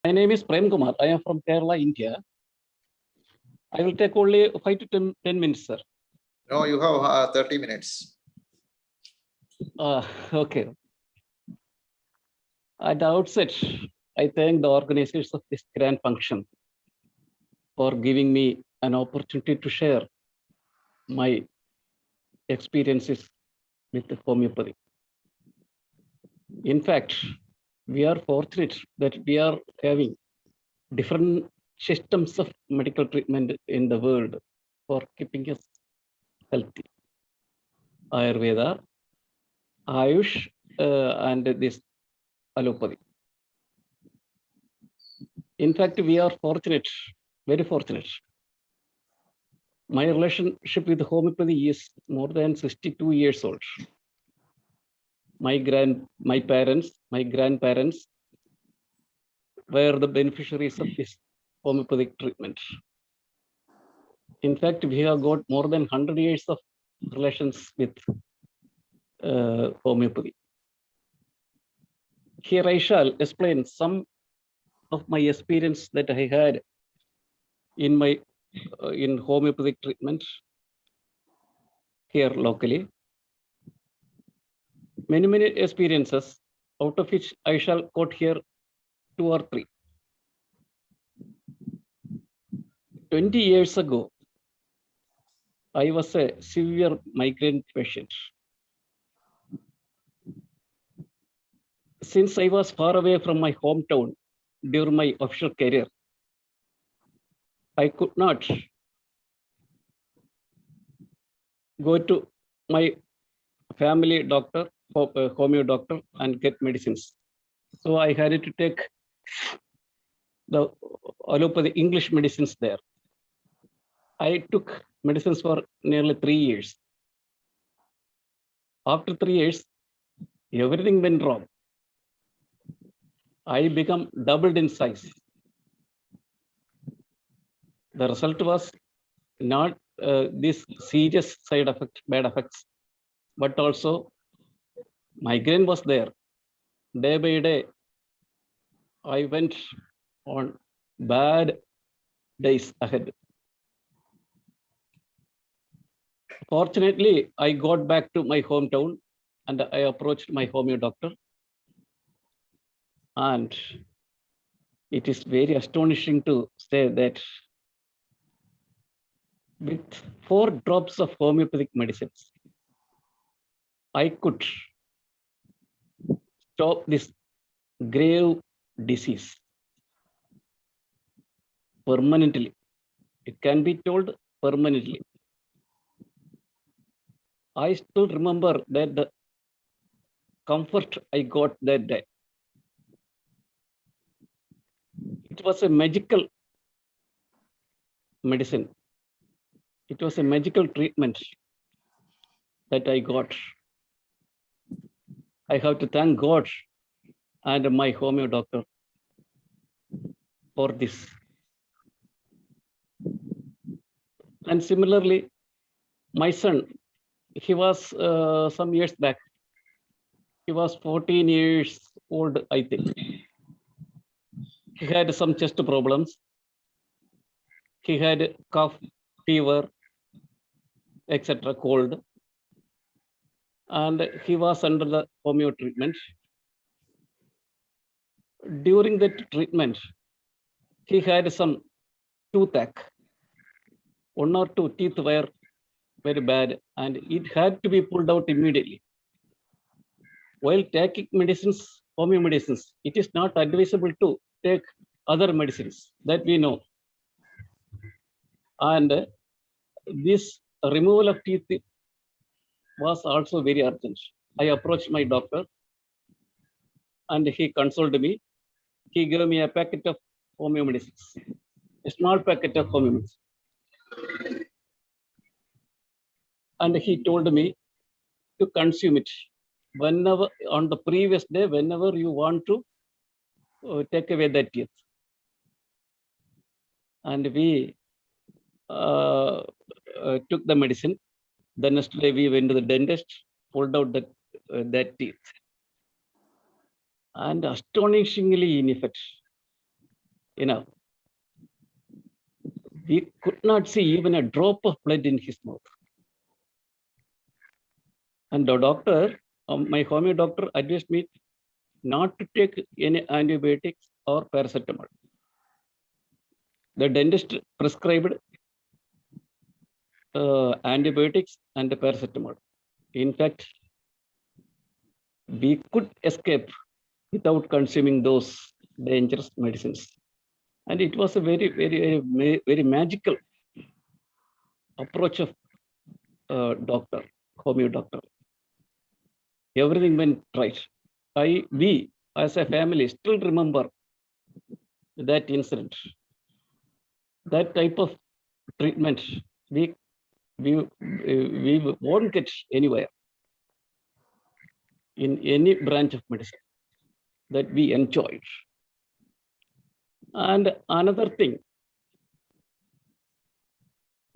My name is Prem Kumar. I am from Kerala, India. I will take only 5 to 10 minutes, sir. No, you have 30 minutes. Okay. At the outset, I thank the organizers of this grand function for giving me an opportunity to share my experiences with the homeopathy. In fact, we are fortunate that we are having different systems of medical treatment in the world for keeping us healthy. Ayurveda, Ayush, and this allopathy. In fact, we are fortunate, very fortunate. My relationship with homeopathy is more than 62 years old. My parents, my grandparents were the beneficiaries of this homeopathic treatment. In fact, we have got more than 100 years of relations with homeopathy. Here I shall explain some of my experience that I had in my in homeopathic treatment here locally. Many experiences, out of which I shall quote here 2 or 3. 20 years ago, I was a severe migraine patient. Since I was far away from my hometown during my official career, I could not go to my family doctor, homeo doctor, and get medicines. So I had to take the allopathy English medicines there. I took medicines for nearly 3 years. After 3 years, everything went wrong. I became doubled in size. The result was not this serious side effect, bad effects, but also migraine was there. Day by day, I went on bad days ahead. Fortunately, I got back to my hometown and I approached my homeo doctor. And it is very astonishing to say that with 4 drops of homeopathic medicines, I could stop this grave disease permanently. It can be told permanently. I still remember that the comfort I got that day. It was a magical medicine. It was a magical treatment that I got. I have to thank God and my homeo doctor for this. And similarly, my son, he was some years back, he was 14 years old, I think. He had some chest problems. He had cough, fever, etc., cold. And he was under the homeo treatment. During that treatment, he had some toothache. 1 or 2 teeth were very bad and it had to be pulled out immediately. While taking medicines, homeo medicines, it is not advisable to take other medicines that we know. And this removal of teeth was also very urgent. I approached my doctor and he consoled me. He gave me a packet of homeo medicines, a small packet of homeo medicines. And he told me to consume it whenever, on the previous day, whenever you want to take away that teeth. And we took the medicine. The next day we went to the dentist, pulled out that teeth. And astonishingly in effect, enough. We could not see even a drop of blood in his mouth. And the doctor, my homeo doctor, advised me not to take any antibiotics or paracetamol. The dentist prescribed antibiotics and paracetamol. In fact, we could escape without consuming those dangerous medicines. And it was a very magical approach of doctor, homeo doctor. Everything went right. We as a family still remember that incident. That type of treatment we won't get anywhere in any branch of medicine that we enjoyed. And another thing,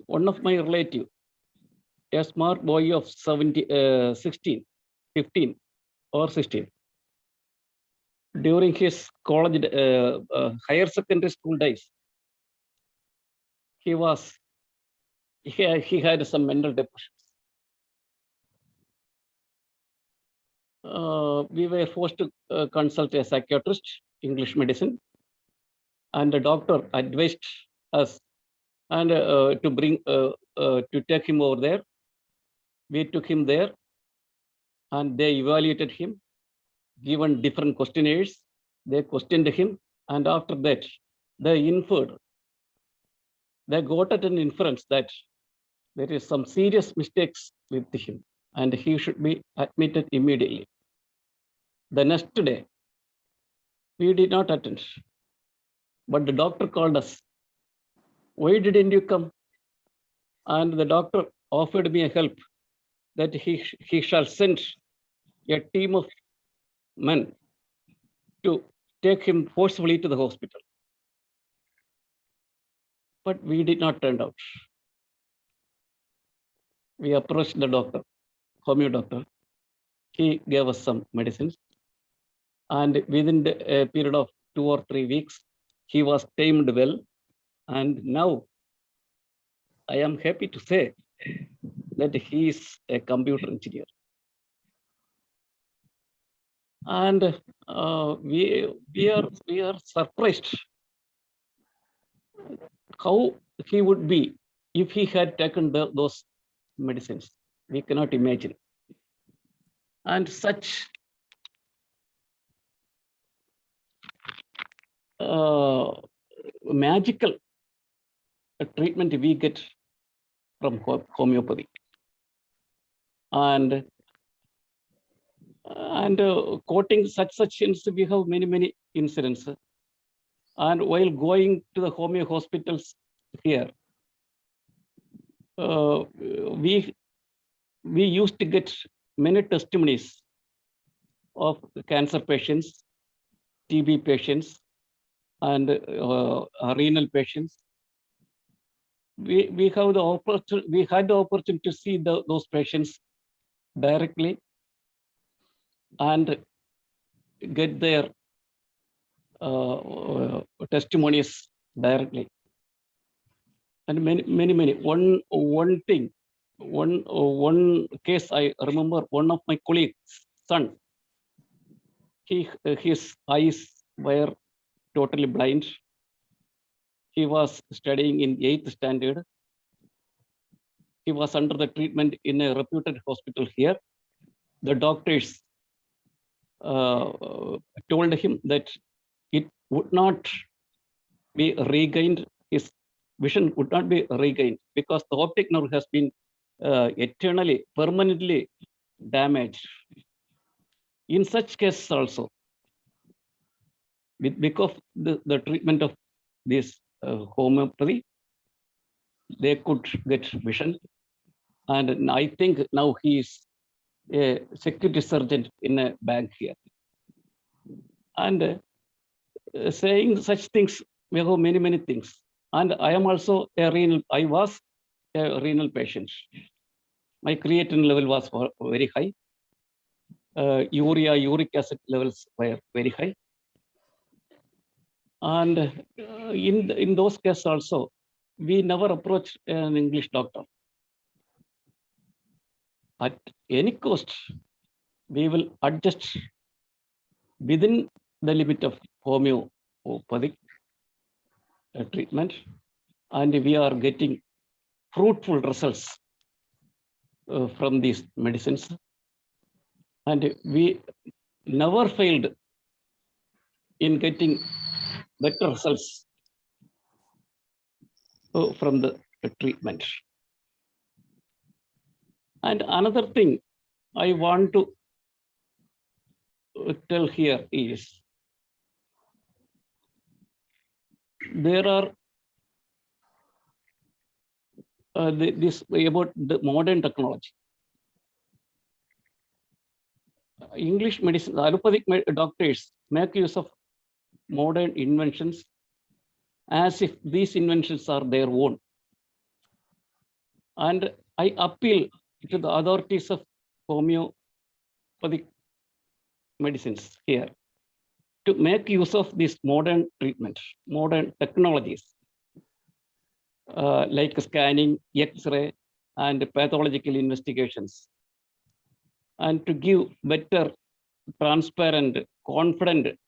one of my relative, a smart boy of 16, 15 or 16, during his college, higher secondary school days, he had some mental depressions. We were forced to consult a psychiatrist, English medicine, and the doctor advised us and to take him over there. We took him there, and they evaluated him, given different questionnaires. They questioned him, and after that, they got at an inference that there is some serious mistakes with him, and he should be admitted immediately. The next day, we did not attend, but the doctor called us. Why didn't you come? And the doctor offered me a help that he shall send a team of men to take him forcefully to the hospital. But we did not turn out. We approached the doctor, homeo doctor. He gave us some medicines. And within a period of 2 or 3 weeks, he was tamed well. And now I am happy to say that he is a computer engineer. And we are surprised how he would be if he had taken those medicines. We cannot imagine. And such magical treatment we get from homeopathy. And quoting such incidents, we have many incidents. And while going to the homeo hospitals here, we used to get many testimonies of cancer patients, TB patients, and renal patients. We had the opportunity to see those patients directly and get their testimonies directly. And many. One case I remember, one of my colleagues' son, his eyes were totally blind. He was studying in 8th standard. He was under the treatment in a reputed hospital here. The doctors told him that it would not be regained, his vision would not be regained because the optic nerve has been eternally, permanently damaged. In such cases also, because the treatment of this homeopathy, they could get vision. And I think now he is a security sergeant in a bank here. And saying such things, we have many things. And I was a renal patient. My creatinine level was very high. Uric acid levels were very high. And in those cases also, we never approach an English doctor. At any cost, we will adjust within the limit of homeopathic treatment, and we are getting fruitful results from these medicines. And we never failed in getting better results from the treatment. And another thing I want to tell here is there are this about the modern technology. English medicine, allopathic doctors make use of modern inventions as if these inventions are their own. And I appeal to the authorities of homeopathic medicines here to make use of this modern treatment, modern technologies, like scanning, X-ray, and pathological investigations, and to give better, transparent, confident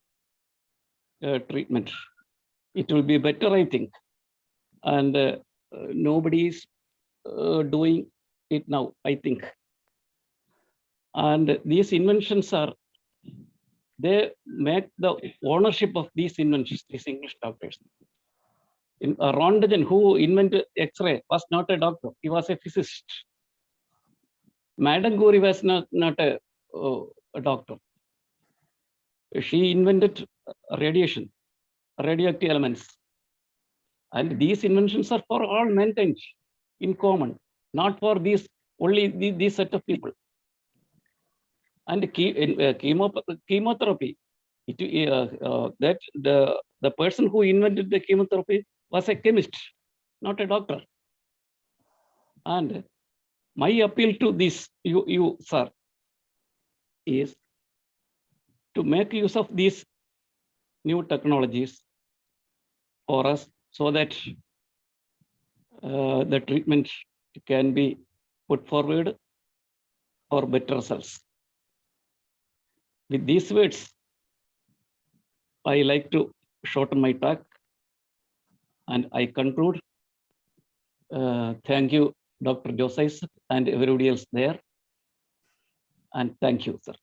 treatment. It will be better, I think. And nobody is doing it now, I think. And these inventions are, they make the ownership of these inventions, these English doctors. Röntgen, who invented X-ray, was not a doctor, he was a physicist. Madame Curie was not a doctor. She invented radiation, radioactive elements. And these inventions are for all mankind in common, not for these only these set of people. And chemotherapy, that the person who invented the chemotherapy was a chemist, not a doctor. And my appeal to this, you sir, is to make use of these new technologies for us so that the treatment can be put forward for better results. With these words, I like to shorten my talk and I conclude. Thank you, Dr. Josais and everybody else there. And thank you, sir.